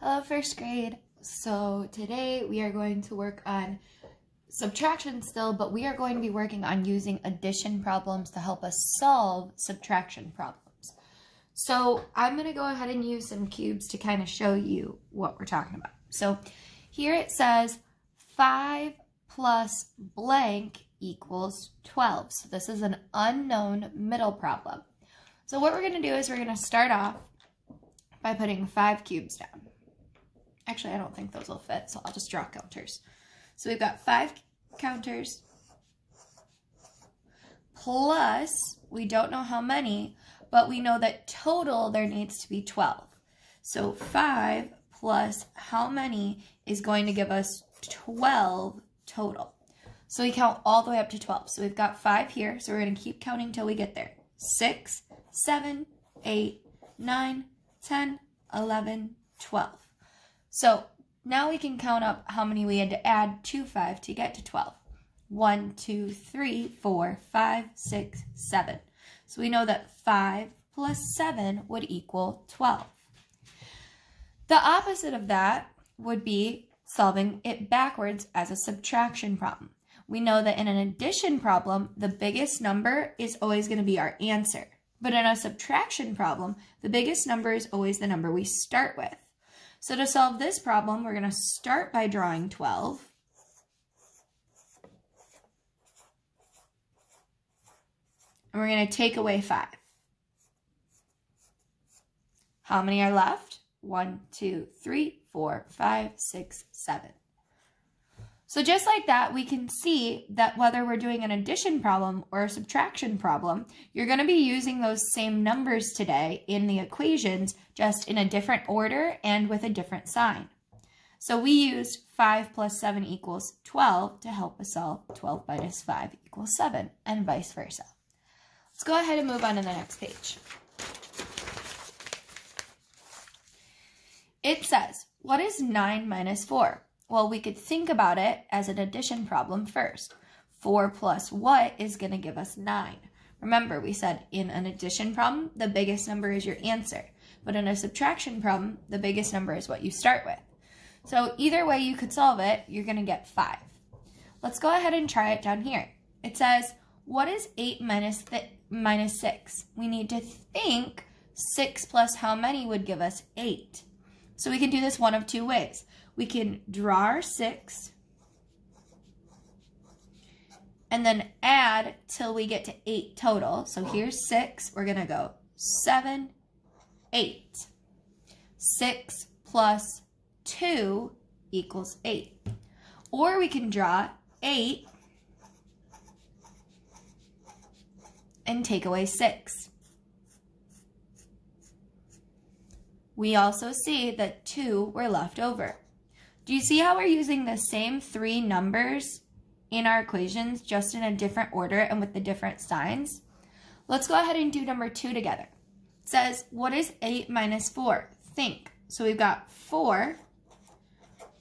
Hello, first grade. So today we are going to work on subtraction still, but we are going to be working on using addition problems to help us solve subtraction problems. So I'm going to go ahead and use some cubes to kind of show you what we're talking about. So here it says 5 plus blank equals 12. So this is an unknown middle problem. So what we're going to do is we're going to start off by putting 5 cubes down. Actually, I don't think those will fit, so I'll just draw counters. So we've got 5 counters plus, we don't know how many, but we know that total there needs to be 12. So 5 plus how many is going to give us 12 total. So we count all the way up to 12. So we've got 5 here, so we're going to keep counting till we get there. 6, 7, 8, 9, 10, 11, 12. So now we can count up how many we had to add to 5 to get to 12. 1, 2, 3, 4, 5, 6, 7. So we know that 5 plus 7 would equal 12. The opposite of that would be solving it backwards as a subtraction problem. We know that in an addition problem, the biggest number is always going to be our answer. But in a subtraction problem, the biggest number is always the number we start with. So to solve this problem, we're going to start by drawing 12. And we're going to take away 5. How many are left? 1, 2, 3, 4, 5, 6, 7. So just like that, we can see that whether we're doing an addition problem or a subtraction problem, you're going to be using those same numbers today in the equations, just in a different order and with a different sign. So we used 5 plus 7 equals 12 to help us solve 12 minus 5 equals 7, and vice versa. Let's go ahead and move on to the next page. It says, what is 9 minus 4? Well, we could think about it as an addition problem first. 4 plus what is going to give us 9? Remember, we said in an addition problem, the biggest number is your answer. But in a subtraction problem, the biggest number is what you start with. So either way you could solve it, you're going to get 5. Let's go ahead and try it down here. It says, what is 8 minus 6? We need to think 6 plus how many would give us 8. So we can do this one of two ways. We can draw our 6 and then add till we get to 8 total. So here's 6. We're going to go 7, 8. 6 plus 2 equals 8. Or we can draw 8 and take away 6. We also see that 2 were left over. Do you see how we're using the same 3 numbers in our equations, just in a different order and with the different signs? Let's go ahead and do number 2 together. It says, what is 8 minus 4? Think. So we've got 4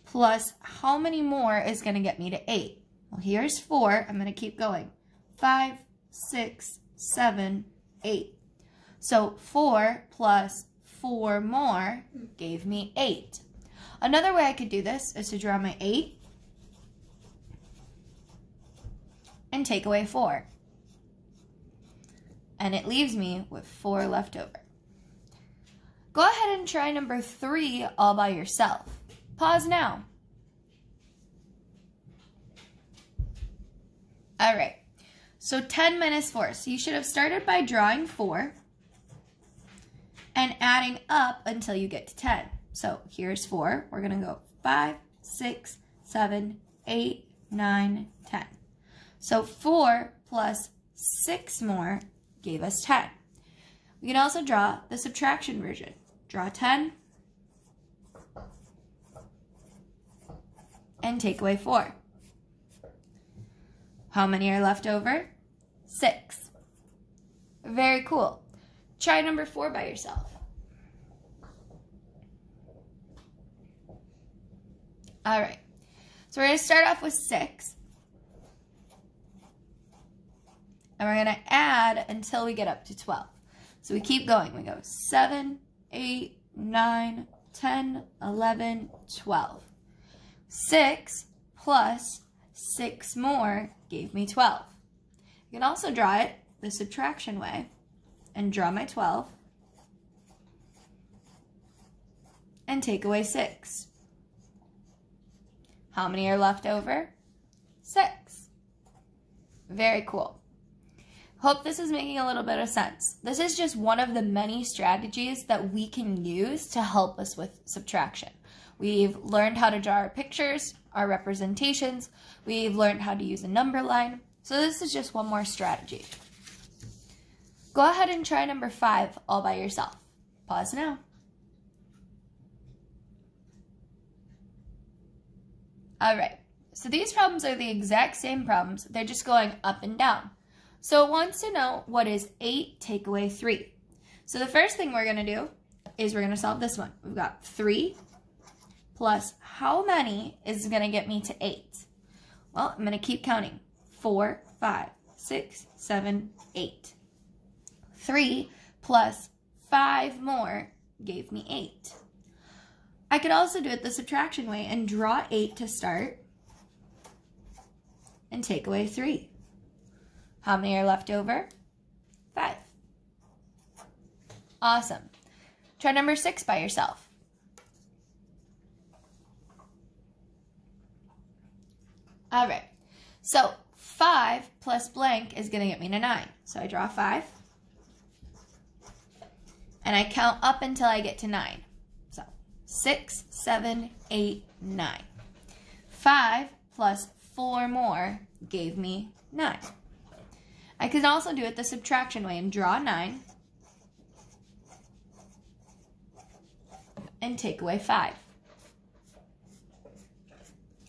plus how many more is going to get me to 8? Well, here's 4. I'm going to keep going. 5, 6, 7, 8. So 4 plus 4 more gave me 8. Another way I could do this is to draw my 8 and take away 4. And it leaves me with 4 left over. Go ahead and try number 3 all by yourself. Pause now. All right, so 10 minus 4. So you should have started by drawing 4 and adding up until you get to 10. So here's 4. We're going to go 5, 6, 7, 8, 9, 10. So 4 plus 6 more gave us 10. We can also draw the subtraction version. Draw 10 and take away 4. How many are left over? 6. Very cool. Try number 4 by yourself. All right, so we're going to start off with 6. And we're going to add until we get up to 12. So we keep going. We go 7, 8, 9, 10, 11, 12. 6 plus 6 more gave me 12. You can also draw it the subtraction way and draw my 12 and take away 6. How many are left over? 6. Very cool. Hope this is making a little bit of sense. This is just one of the many strategies that we can use to help us with subtraction. We've learned how to draw our pictures, our representations. We've learned how to use a number line. So this is just one more strategy. Go ahead and try number 5 all by yourself. Pause now. All right, so these problems are the exact same problems. They're just going up and down. So it wants to know what is 8 take away 3. So the first thing we're going to do is we're going to solve this one. We've got 3 plus how many is going to get me to 8? Well, I'm going to keep counting. 4, 5, 6, 7, 8. 3 plus 5 more gave me 8. I could also do it the subtraction way and draw 8 to start and take away 3. How many are left over? 5. Awesome. Try number 6 by yourself. All right. So 5 plus blank is going to get me to 9. So I draw 5. And I count up until I get to 9. So 6, 7, 8, 9. 5 plus 4 more gave me 9. I can also do it the subtraction way and draw 9 and take away 5.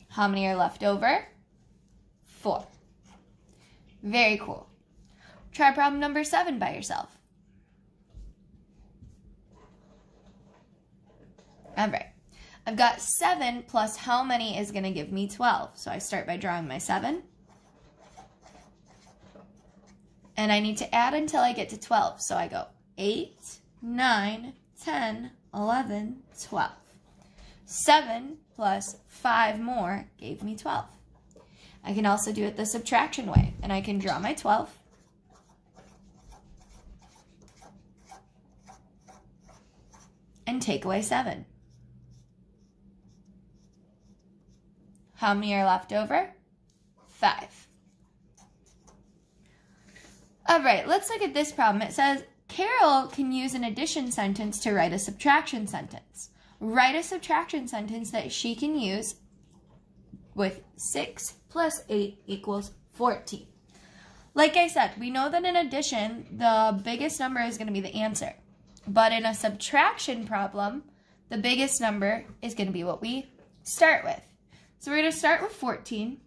How many are left over? 4. Very cool. Try problem number 7 by yourself. All right. I've got 7 plus how many is going to give me 12. So I start by drawing my 7. And I need to add until I get to 12. So I go 8, 9, 10, 11, 12. 7 plus 5 more gave me 12. I can also do it the subtraction way. And I can draw my 12. And take away 7. How many are left over? 5. All right, let's look at this problem. It says, Carol can use an addition sentence to write a subtraction sentence. Write a subtraction sentence that she can use with 6 plus 8 equals 14. Like I said, we know that in addition, the biggest number is going to be the answer. But in a subtraction problem, the biggest number is going to be what we start with. So we're going to start with 14.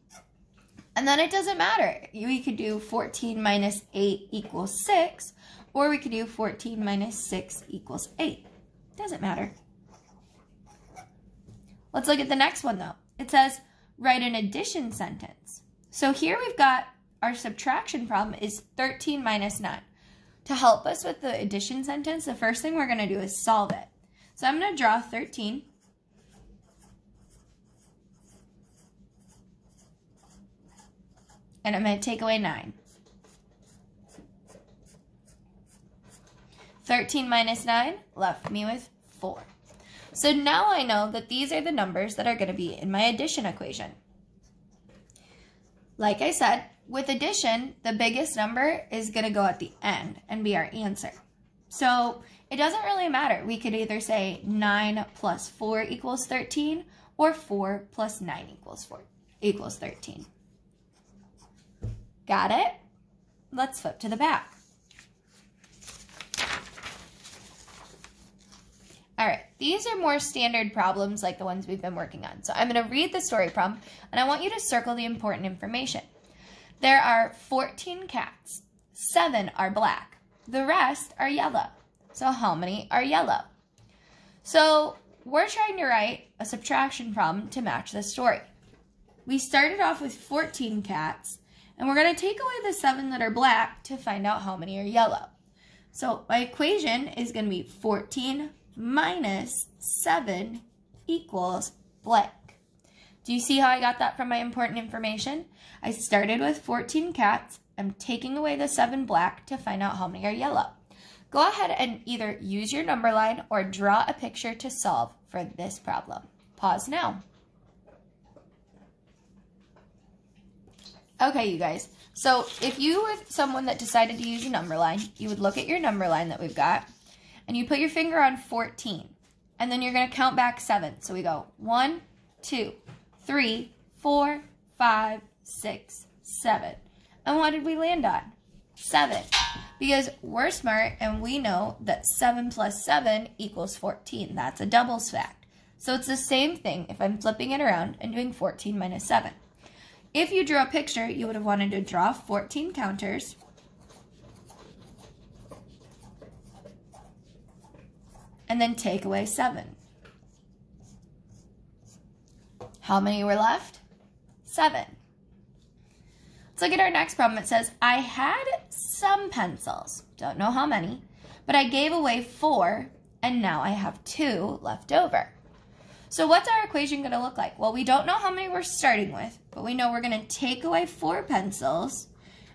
And then it doesn't matter. We could do 14 minus 8 equals 6, or we could do 14 minus 6 equals 8. Doesn't matter. Let's look at the next one, though. It says, write an addition sentence. So here we've got our subtraction problem is 13 minus 9. To help us with the addition sentence, the first thing we're going to do is solve it. So I'm going to draw 13. And I'm going to take away 9. 13 minus 9 left me with 4. So now I know that these are the numbers that are going to be in my addition equation. Like I said, with addition, the biggest number is going to go at the end and be our answer. So it doesn't really matter. We could either say 9 plus 4 equals 13 or 4 plus 9 equals 13. Got it? Let's flip to the back. All right, these are more standard problems like the ones we've been working on. So I'm going to read the story problem, and I want you to circle the important information. There are 14 cats. 7 are black. The rest are yellow. So how many are yellow? So we're trying to write a subtraction problem to match the story. We started off with 14 cats, and we're going to take away the 7 that are black to find out how many are yellow. So my equation is going to be 14 minus 7 equals blank. Do you see how I got that from my important information? I started with 14 cats. I'm taking away the 7 black to find out how many are yellow. Go ahead and either use your number line or draw a picture to solve for this problem. Pause now. Okay, you guys. So if you were someone that decided to use a number line, you would look at your number line that we've got, and you put your finger on 14. And then you're going to count back 7. So we go 1, 2, 3, 4, 5, 6, 7. And what did we land on? 7. Because we're smart and we know that 7 plus 7 equals 14. That's a doubles fact. So it's the same thing if I'm flipping it around and doing 14 minus 7. If you drew a picture, you would have wanted to draw 14 counters. And then take away 7. How many were left? 7. Let's look at our next problem. It says, I had some pencils, don't know how many, but I gave away 4, and now I have 2 left over. So what's our equation going to look like? Well, we don't know how many we're starting with, but we know we're going to take away 4 pencils,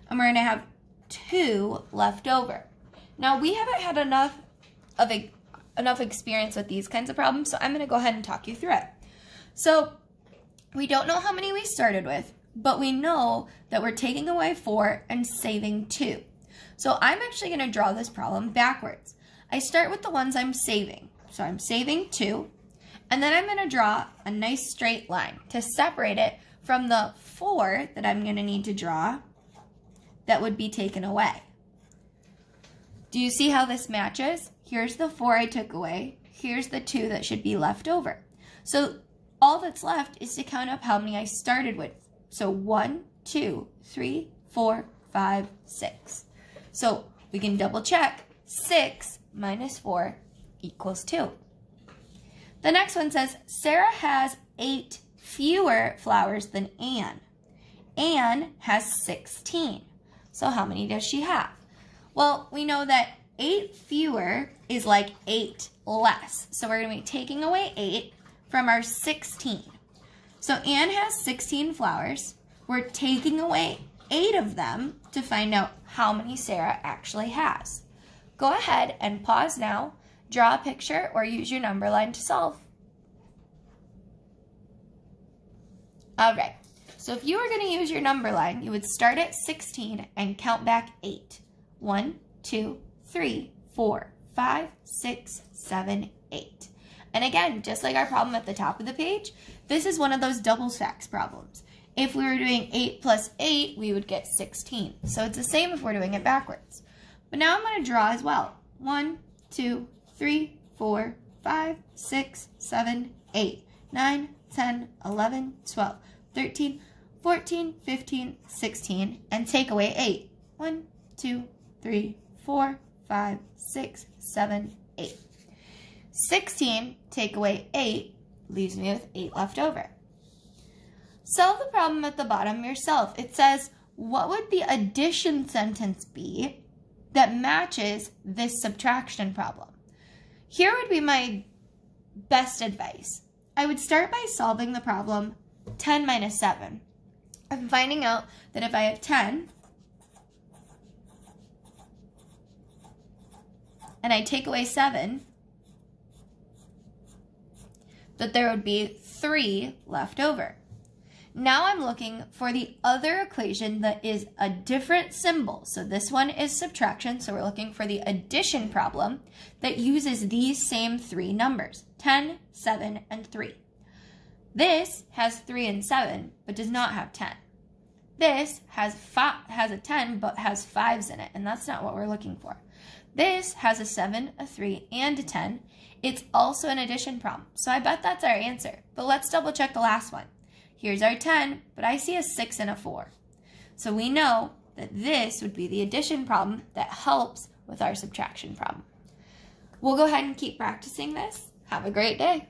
and we're going to have 2 left over. Now, we haven't had enough experience with these kinds of problems, so I'm going to go ahead and talk you through it. So we don't know how many we started with, but we know that we're taking away 4 and saving 2. So I'm actually going to draw this problem backwards. I start with the ones I'm saving. So I'm saving 2, and then I'm going to draw a nice straight line to separate it from the 4 that I'm going to need to draw that would be taken away. Do you see how this matches? Here's the 4 I took away. Here's the 2 that should be left over. So all that's left is to count up how many I started with. So 1, 2, 3, 4, 5, 6. So we can double check. 6 minus 4 equals 2. The next one says, Sarah has 8 fewer flowers than Anne. Anne has 16. So how many does she have? Well, we know that 8 fewer is like 8 less. So we're going to be taking away 8 from our 16. So Anne has 16 flowers. We're taking away 8 of them to find out how many Sarah actually has. Go ahead and pause now, draw a picture, or use your number line to solve. All right, so if you were going to use your number line, you would start at 16 and count back 8. 1, 2, 3, 4, 5, 6, 7, 8. And again, just like our problem at the top of the page, this is one of those double stacks problems. If we were doing 8 plus 8, we would get 16. So it's the same if we're doing it backwards. But now I'm going to draw as well. 1, 2, 3, 4, 5, 6, 7, 8, 9, 10, 11, 12, 13, 14, 15, 16, and take away 8. 1, 2, 3, 4, 5, 6, 7, 8. 16, take away 8, leaves me with 8 left over. Solve the problem at the bottom yourself. It says, what would the addition sentence be that matches this subtraction problem? Here would be my best advice. I would start by solving the problem 10 minus 7. I'm finding out that if I have 10, and I take away 7, that there would be 3 left over. Now I'm looking for the other equation that is a different symbol. So this one is subtraction, so we're looking for the addition problem that uses these same 3 numbers, 10, 7, and 3. This has 3 and 7, but does not have 10. This has a 10, but has 5s in it, and that's not what we're looking for. This has a 7, a 3, and a 10. It's also an addition problem, so I bet that's our answer. But let's double check the last one. Here's our 10, but I see a 6 and a 4. So we know that this would be the addition problem that helps with our subtraction problem. We'll go ahead and keep practicing this. Have a great day.